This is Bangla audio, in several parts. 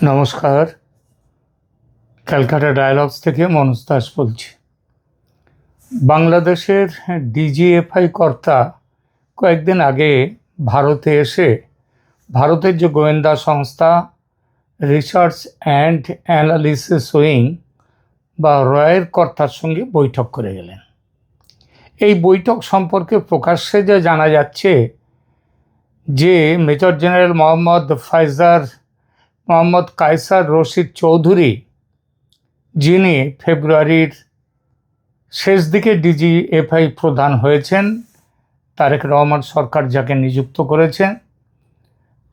নমস্কার, ক্যালকাটা ডায়ালগস থেকে মনোজ দাস বলছি। বাংলাদেশের ডিজিএফআই কর্তা কয়েকদিন আগে ভারতে এসে ভারতের যে গোয়েন্দা সংস্থা রিসার্চ অ্যান্ড অ্যানালিসিস উইং বা রয়ের কর্তার সঙ্গে বৈঠক করে গেলেন। এই বৈঠক সম্পর্কে প্রকাশ্যে যা জানা যাচ্ছে যে মেজর জেনারেল মোহাম্মদ কায়সার রশিদ চৌধুরী, যিনি ফেব্রুয়ারির শেষ দিকে ডিজিএফআই প্রধান হয়েছেন, তারেক রহমান সরকার যাকে নিযুক্ত করেছেন,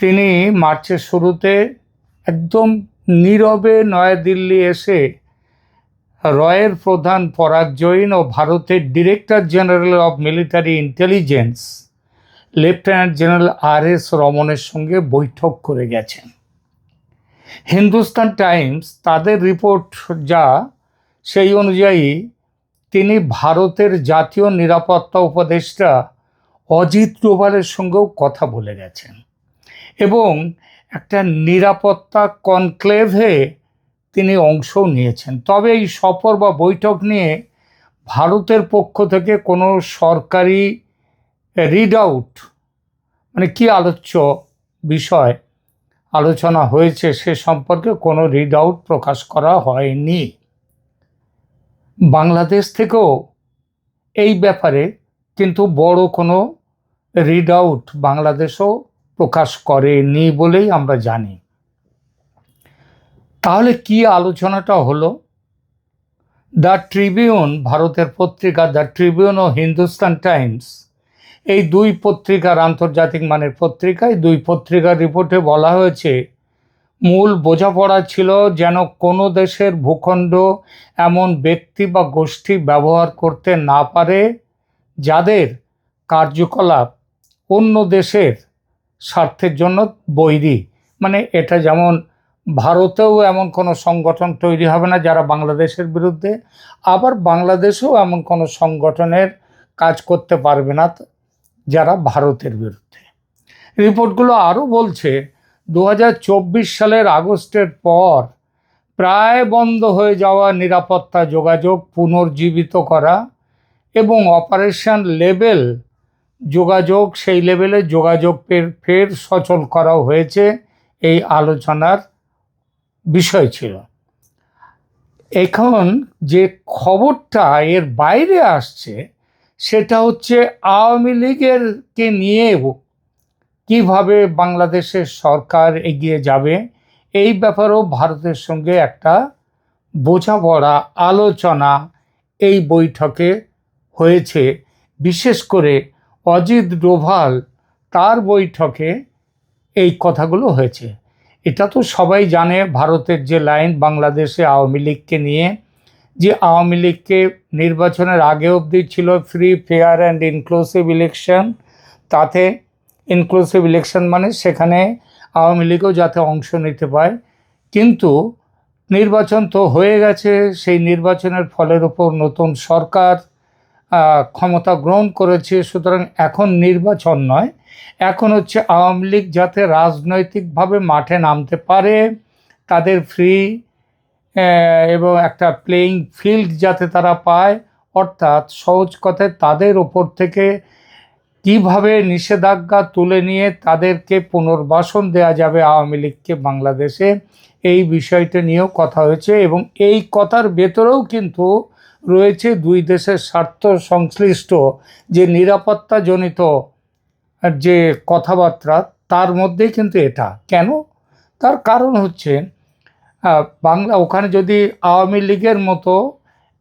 তিনি মার্চের শুরুতে একদম নীরবে নয়াদিল্লি এসে রয়ের প্রধান পরাগ জৈন ও ভারতের director general of military intelligence lieutenant general R S. রমনের সঙ্গে বৈঠক করে গেছেন। হিন্দুস্তান টাইমস তাদের রিপোর্ট যা, সেই অনুযায়ী তিনি ভারতের জাতীয় নিরাপত্তা উপদেষ্টা অজিত ডোভালের সঙ্গেও কথা বলে গেছেন এবং একটা নিরাপত্তা কনক্লেভে তিনি অংশও নিয়েছেন। তবে এই সফর বা বৈঠক নিয়ে ভারতের পক্ষ থেকে কোনো সরকারি রিডআউট, মানে কি আলোচ্য বিষয় আলোচনা হয়েছে সে সম্পর্কে কোনো রিডআউট প্রকাশ করা হয়নি। বাংলাদেশ থেকেও এই ব্যাপারে কিন্তু বড় কোনো রিডআউট বাংলাদেশও প্রকাশ করেনি বলেই আমরা জানি। তাহলে কি আলোচনাটা হলো? দ্য ট্রিবিউন, ভারতের পত্রিকা দ্য ট্রিবিউন ও হিন্দুস্তান টাইমস, এই দুই পত্রিকার, আন্তর্জাতিক মানের পত্রিকা, এই দুই পত্রিকার রিপোর্টে বলা হয়েছে মূল বোঝাপড়া ছিল যেন কোনো দেশের ভূখণ্ড এমন ব্যক্তি বা গোষ্ঠী ব্যবহার করতে না পারে যাদের কার্যকলাপ অন্য দেশের স্বার্থের জন্য বৈরী। মানে এটা যেমন ভারতেও এমন কোনো সংগঠন তৈরি হবে না যারা বাংলাদেশের বিরুদ্ধে, আবার বাংলাদেশেও এমন কোনো সংগঠনের কাজ করতে পারবে না যারা ভারতের বিরুদ্ধে। রিপোর্টগুলো আরও বলছে 2024 সালের আগস্টের পর প্রায় বন্ধ হয়ে যাওয়া নিরাপত্তা যোগাযোগ পুনর্জীবিত করা এবং অপারেশন লেভেল যোগাযোগ, সেই লেভেলে যোগাযোগ ফের সচল করাও হয়েছে, এই আলোচনার বিষয় ছিল। এখন যে খবরটা এর বাইরে আসছে সেটা হচ্ছে আওয়ামী লীগেরকে নিয়েও কিভাবে বাংলাদেশের সরকার এগিয়ে যাবে, এই ব্যাপারেও ভারতের সঙ্গে একটা বোঝাপড়া আলোচনা এই বৈঠকে হয়েছে। বিশেষ করে অজিত ডোভাল, তার বৈঠকে এই কথাগুলো হয়েছে। এটা তো সবাই জানে ভারতের যে লাইন বাংলাদেশে আওয়ামী লীগকে নিয়ে, যে আওয়ামী লীগকে নির্বাচনের আগে অবধি ছিল free, fair and inclusive election. তাতে ইনক্লুসিভ ইলেকশন মানে সেখানে আওয়ামী লীগও যাতে অংশ নিতে পায়, কিন্তু নির্বাচন তো হয়ে গেছে, সেই নির্বাচনের ফলের উপর নতুন সরকার ক্ষমতা গ্রহণ করেছে। সুতরাং এখন নির্বাচন নয়, এখন হচ্ছে আওয়ামী লীগ যাতে রাজনৈতিকভাবে মাঠে নামতে পারে, তাদের ফ্রি এবং একটা প্লেয়িং ফিল্ড যাতে তারা পায়, অর্থাৎ সহজ কথায় তাদের ওপর থেকে কিভাবে নিষেধাজ্ঞা তুলে নিয়ে তাদেরকে পুনর্বাসন দেওয়া যাবে আওয়ামী লীগকে বাংলাদেশে, এই বিষয়টা নিয়েও কথা হয়েছে। এবং এই কথার ভেতরেও কিন্তু রয়েছে দুই দেশের স্বার্থ সংশ্লিষ্ট যে নিরাপত্তাজনিত যে কথাবার্তা, তার মধ্যেই কিন্তু এটা। কেন? তার কারণ হচ্ছে ওখানে যদি আওয়ামী লীগের মতো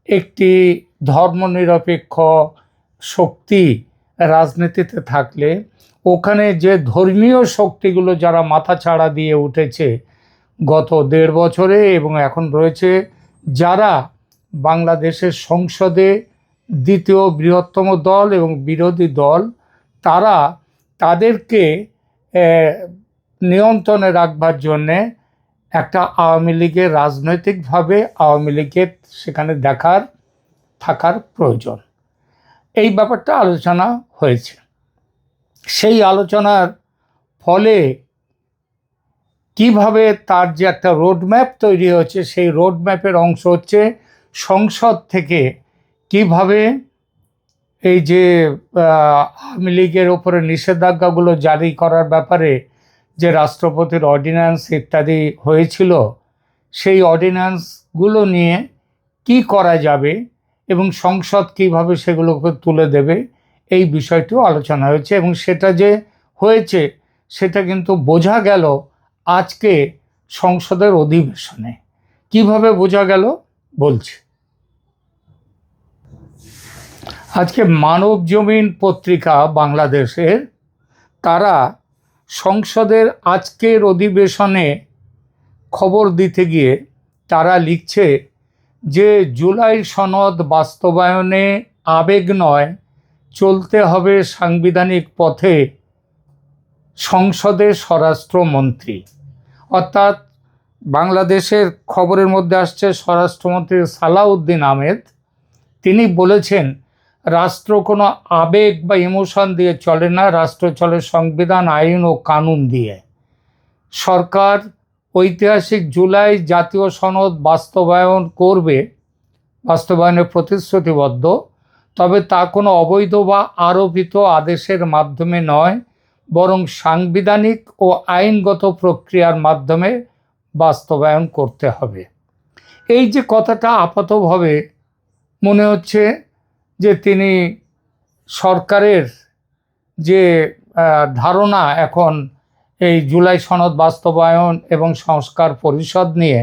একটি ধর্মনিরপেক্ষ শক্তি রাজনীতিতে থাকলে, ওখানে যে ধর্মীয় শক্তিগুলো যারা মাথাচাড়া দিয়ে উঠেছে গত 1.5 বছরে এবং এখন রয়েছে, যারা বাংলাদেশের সংসদে দ্বিতীয় বৃহত্তম দল এবং বিরোধী দল, তারা তাদেরকে নিয়ন্ত্রণে রাখবার জন্যে একটা আওয়ামী লীগের রাজনৈতিকভাবে আওয়ামী লীগের সেখানে থাকার প্রয়োজন। এই ব্যাপারটা আলোচনা হয়েছে। সেই আলোচনার ফলে কিভাবে তার যে একটা রোডম্যাপ তৈরি হচ্ছে, সেই রোডম্যাপের অংশ হচ্ছে সংসদ থেকে কিভাবে এই যে আওয়ামী লীগের ওপরে নিষেধাজ্ঞাগুলো জারি করার ব্যাপারে যে রাষ্ট্রপতির অর্ডিন্যান্স ইত্যাদি হয়েছিল, সেই অর্ডিন্যান্সগুলো নিয়ে কি করা যাবে এবং সংসদ কিভাবে সেগুলোকে তুলে দেবে, এই বিষয়টিও আলোচনা হয়েছে। এবং সেটা যে হয়েছে সেটা কিন্তু বোঝা গেল আজকে সংসদের অধিবেশনে। কিভাবে বোঝা গেল বলছি। আজকে মানব জমিন পত্রিকা বাংলাদেশের, তারা সংসদের আজকের অধিবেশনে খবর দিতে গিয়ে তারা লিখছে যে জুলাই সনদ বাস্তবায়নে আবেগ নয়, চলতে হবে সাংবিধানিক পথে, সংসদে স্বরাষ্ট্রমন্ত্রী। অর্থাৎ বাংলাদেশের খবরের মধ্যে আসছে স্বরাষ্ট্রমন্ত্রী সালাউদ্দিন আহমেদ, তিনি বলেছেন রাষ্ট্র কোনো আবেগ বা ইমোশন দিয়ে চলে না, রাষ্ট্র চলে সংবিধান, আইন ও কানুন দিয়ে। সরকার ঐতিহাসিক জুলাই জাতীয় সনদ বাস্তবায়ন করবে, বাস্তবায়নে প্রতিশ্রুতিবদ্ধ, তবে তা কোনো অবৈধ বা আরোপিত আদেশের মাধ্যমে নয়, বরং সাংবিধানিক ও আইনগত প্রক্রিয়ার মাধ্যমে বাস্তবায়ন করতে হবে। এই যে কথাটা আপাতভাবে মনে হচ্ছে যে তিনি সরকারের যে ধারণা এখন এই জুলাই সনদ বাস্তবায়ন এবং সংস্কার পরিষদ নিয়ে,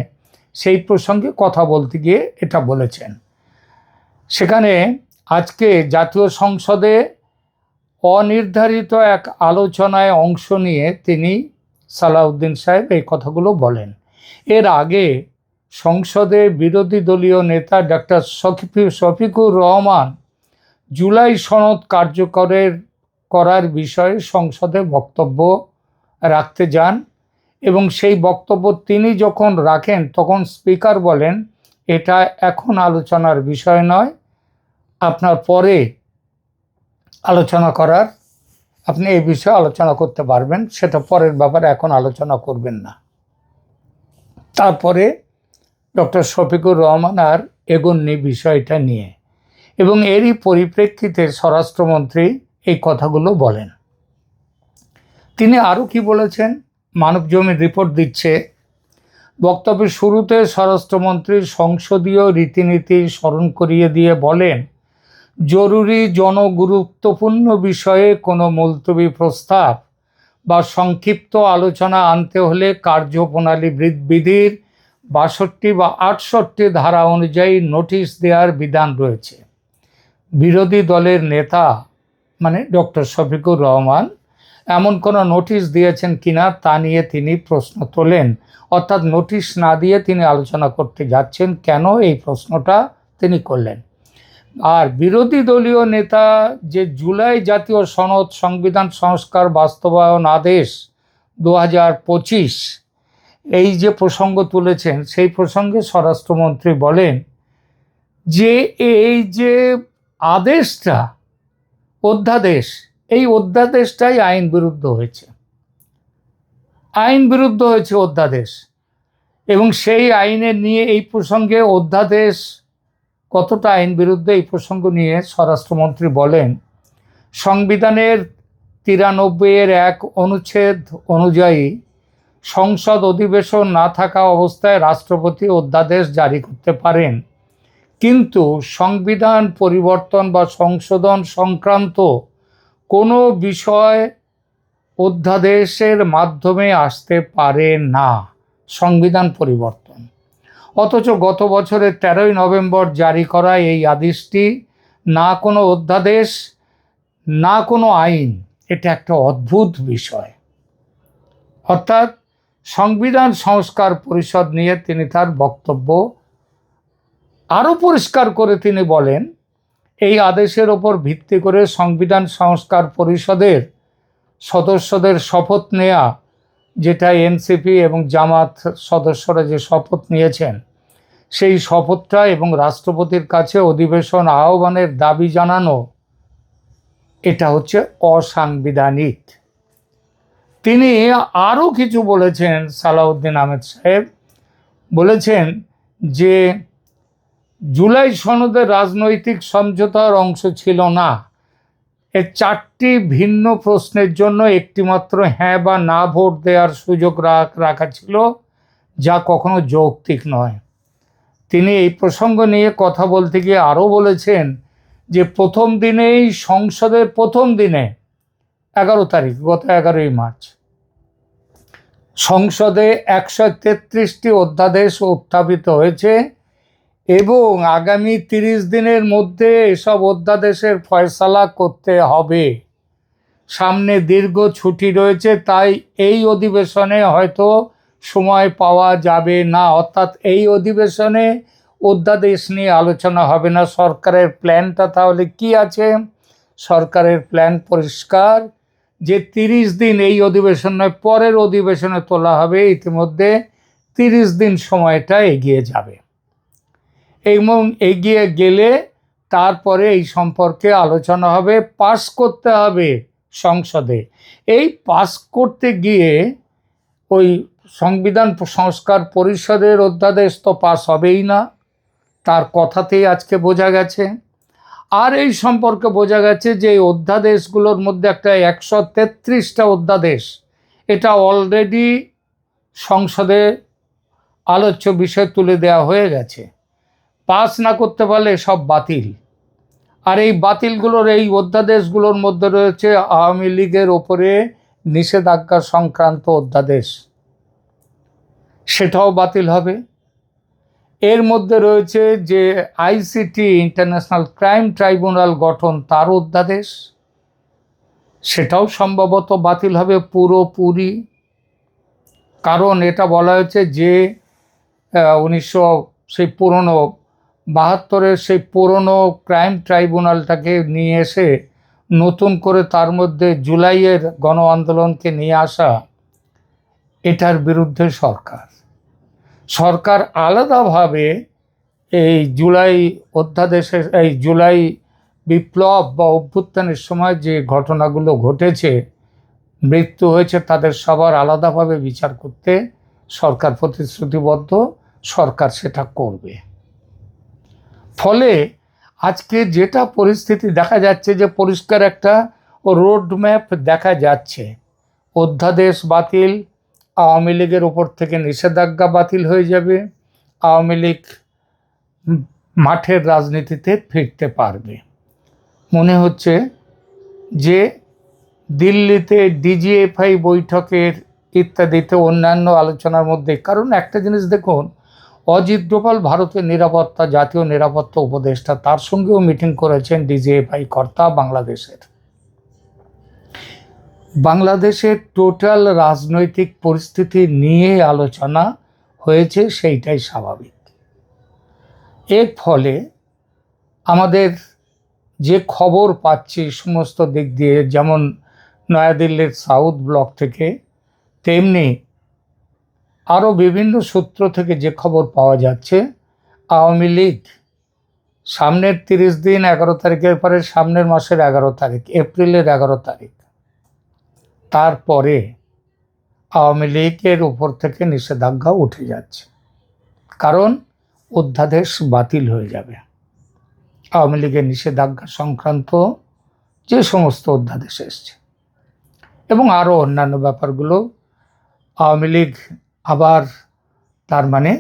সেই প্রসঙ্গে কথা বলতে গিয়ে এটা বলেছেন। সেখানে আজকে জাতীয় সংসদে অনির্ধারিত এক আলোচনায় অংশ নিয়ে তিনি সালাউদ্দিন সাহেব এই কথাগুলো বলেন। এর আগে সংসদে বিরোধী দলীয় নেতা ডক্টর শফিকুর রহমান জুলাই সনদ করার বিষয়ে সংসদে বক্তব্য রাখতে যান এবং সেই বক্তব্য তিনি যখন রাখেন তখন স্পিকার বলেন, এটা এখন আলোচনার বিষয় নয়, আপনার পরে আলোচনা করার, আপনি এই বিষয়ে আলোচনা করতে পারবেন, সেটা পরের ব্যাপারে এখন আলোচনা করবেন না। তারপরে ডক্টর শফিকুর রহমান আর এগোননি বিষয়টা নিয়ে, এবং এরই পরিপ্রেক্ষিতে স্বরাষ্ট্রমন্ত্রী এই কথাগুলো বলেন। তিনি আরও কি বলেছেন, মানব জমিন রিপোর্ট দিচ্ছে, বক্তব্যের শুরুতে স্বরাষ্ট্রমন্ত্রী সংসদীয় রীতিনীতি স্মরণ করিয়ে দিয়ে বলেন, জরুরি জনগুরুত্বপূর্ণ বিষয়ে কোনো মুলতবি প্রস্তাব বা সংক্ষিপ্ত আলোচনা আনতে হলে কার্যপ্রণালী বিধির ৬২ বা ৬৮ ধারা অনুযায়ী নোটিশ দেওয়ার বিধান রয়েছে। বিরোধী দলের নেতা মানে ডক্টর শফিকুর রহমান এমন কোনো নোটিশ দিয়েছেন কিনা তা নিয়ে তিনি প্রশ্ন তোলেন। অর্থাৎ নোটিশ না দিয়ে তিনি আলোচনা করতে যাচ্ছেন কেন, এই প্রশ্নটা তিনি করলেন। আর বিরোধী দলীয় নেতা যে জুলাই জাতীয় সনদ সংবিধান সংস্কার বাস্তবায়ন আদেশ ২০২৫, এই যে প্রসঙ্গ তুলেছেন, সেই প্রসঙ্গে স্বরাষ্ট্রমন্ত্রী বলেন যে এই যে আদেশটা, অধ্যাদেশ, এই অধ্যাদেশটাই আইন বিরুদ্ধ হয়েছে, আইন বিরুদ্ধ হয়েছে অধ্যাদেশ। এবং সেই আইনের নিয়ে এই প্রসঙ্গে অধ্যাদেশ কতটা আইন বিরুদ্ধে, এই প্রসঙ্গ নিয়ে স্বরাষ্ট্রমন্ত্রী বলেন, সংবিধানের ৯৩-১ অনুচ্ছেদ অনুযায়ী সংসদ অধিবেশন না থাকা অবস্থায় রাষ্ট্রপতি অধ্যাদেশ জারি করতে পারেন, কিন্তু সংবিধান পরিবর্তন বা সংশোধন সংক্রান্ত কোনো বিষয় অধ্যাদেশের মাধ্যমে আসতে পারে না, সংবিধান পরিবর্তন। অথচ গত বছরের ১৩ই নভেম্বর জারি করা এই আদেশটি না কোনো অধ্যাদেশ না কোনো আইন, এটা একটা অদ্ভুত বিষয়। অর্থাৎ সংবিধান সংস্কার পরিষদ নিয়ে তিনি তার বক্তব্য আরও পরিষ্কার করে তিনি বলেন, এই আদেশের ওপর ভিত্তি করে সংবিধান সংস্কার পরিষদের সদস্যদের শপথ নেওয়া, যেটা এনসিপি এবং জামাত সদস্যরা যে শপথ নিয়েছেন, সেই শপথটা এবং রাষ্ট্রপতির কাছে অধিবেশন আহ্বানের দাবি জানানো, এটা হচ্ছে অসাংবিধানিক। তিনি আরও কিছু বলেছেন। সালাউদ্দিন আহমেদ সাহেব বলেছেন যে জুলাই সনদের রাজনৈতিক সমঝোতার অংশ ছিল না। এর 4টি ভিন্ন প্রশ্নের জন্য একটিমাত্র হ্যাঁ বা না ভোট দেওয়ার সুযোগ রাখা ছিল, যা কখনো যৌক্তিক নয়। তিনি এই প্রসঙ্গ নিয়ে কথা বলতে গিয়ে আরও বলেছেন যে প্রথম দিনেই সংসদের প্রথম দিনে 11 তারিখ, গত 11ই মার্চ, সংসদে 133টি অধ্যাদেশ উত্থাপিত হয়েছে এবং আগামী 30 দিনের মধ্যে এসব অধ্যাদেশের ফয়সালা করতে হবে। সামনে দীর্ঘ ছুটি রয়েছে, তাই এই অধিবেশনে হয়তো সময় পাওয়া যাবে না। অর্থাৎ এই অধিবেশনে অধ্যাদেশ নিয়ে আলোচনা হবে না। সরকারের প্ল্যানটা তাহলে কি আছে? সরকারের প্ল্যান পরিষ্কার যে 30 দিন, এই অধিবেশন নয়, পরের অধিবেশনে তোলা হবে। ইতিমধ্যে 30 দিন সময়টা এগিয়ে যাবে এবং এগিয়ে গেলে তারপরে এই সম্পর্কে আলোচনা হবে, পাস করতে হবে সংসদে। এই পাস করতে গিয়ে ওই সংবিধান সংস্কার পরিষদের অধ্যাদেশ তো পাস হবেই না, তার কথাতেই আজকে বোঝা গেছে। আর এই সম্পর্কে বোঝা গেছে যে এই অধ্যাদেশগুলোর মধ্যে একটা 133টা অধ্যাদেশ, এটা অলরেডি সংসদে আলোচ্য বিষয় তুলে দেওয়া হয়ে গেছে। পাস না করতে পারলে সব বাতিল। আর এই বাতিলগুলোর, এই অধ্যাদেশগুলোর মধ্যে রয়েছে আওয়ামী লীগের ওপরে নিষেধাজ্ঞা সংক্রান্ত অধ্যাদেশ, সেটাও বাতিল হবে। এর মধ্যে রয়েছে যে আইসিটি, ইন্টারন্যাশনাল ক্রাইম ট্রাইব্যুনাল গঠন, তার অধ্যাদেশ, সেটাও সম্ভবত বাতিল হবে পুরোপুরি। কারণ এটা বলা হয়েছে যে 1972 সেই পুরনো ক্রাইম ট্রাইব্যুনালটাকে নিয়ে এসে নতুন করে তার মধ্যে জুলাইয়ের গণ আন্দোলনকে নিয়ে আসা, এটার বিরুদ্ধে সরকার আলাদাভাবে এই জুলাই অধ্যাদেশের, এই জুলাই বিপ্লব বা অভ্যুত্থানের সময় যে ঘটনাগুলো ঘটেছে, মৃত্যু হয়েছে, তাদের সবার আলাদাভাবে বিচার করতে সরকার প্রতিশ্রুতিবদ্ধ। সরকার সেটা করবে। ফলে আজকে যেটা পরিস্থিতি দেখা যাচ্ছে যে পরিষ্কার একটা রোডম্যাপ দেখা যাচ্ছে। অধ্যাদেশ বাতিল, আওয়ামী লীগের ওপর থেকে নিষেধাজ্ঞা বাতিল হয়ে যাবে, আওয়ামী লীগ মাঠের রাজনীতিতে ফিরতে পারবে। মনে হচ্ছে যে দিল্লিতে ডিজিএফআই বৈঠকের ইত্যাদিতে অন্যান্য আলোচনার মধ্যে, কারণ একটা জিনিস দেখুন, অজিত ডোভাল ভারতের নিরাপত্তা, জাতীয় নিরাপত্তা উপদেষ্টা, তার সঙ্গেও মিটিং করেছেন ডিজিএফআই কর্তা। বাংলাদেশের টোটাল রাজনৈতিক পরিস্থিতি নিয়ে আলোচনা হয়েছে, সেইটাই স্বাভাবিক। এর ফলে আমাদের যে খবর পাচ্ছি সমস্ত দিক দিয়ে, যেমন নয়াদিল্লির সাউথ ব্লক থেকে, তেমনি আরও বিভিন্ন সূত্র থেকে যে খবর পাওয়া যাচ্ছে, আওয়ামী লীগ সামনের 30 দিন, 11 তারিখের পরে সামনের মাসের 11 তারিখ, এপ্রিলের 11 তারিখ, তারপরে আওয়ামী লীগের উপর থেকে নিষেধাজ্ঞা উঠে যাচ্ছে। কারণ অধ্যাদেশ বাতিল হয়ে যাবে। আওয়ামী লীগের নিষেধাজ্ঞা সংক্রান্ত যে সমস্ত অধ্যাদেশ এসছে এবং আরও অন্যান্য ব্যাপারগুলো, আওয়ামী লীগ আবার তার মানে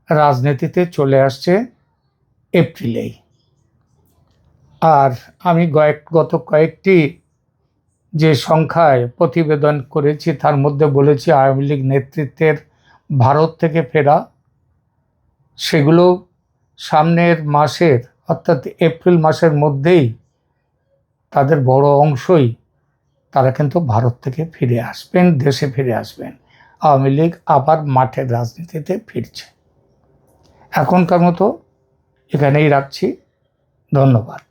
রাজনীতিতে চলে আসছে এপ্রিলেই। আর আমি গত কয়েকটি যে সংখ্যায় প্রতিবেদন করেছি, তার মধ্যে বলেছি আওয়ামী লীগ নেতৃত্বের ভারত থেকে ফেরা, সেগুলো সামনের মাসের, অর্থাৎ এপ্রিল মাসের মধ্যেই তাদের বড় অংশই তারা কিন্তু ভারত থেকে ফিরে আসবেন, দেশে ফিরে আসবেন। আওয়ামী লীগ আবার মাঠের রাজনীতিতে ফিরছে। এখনকার মতো এখানেই রাখছি। ধন্যবাদ।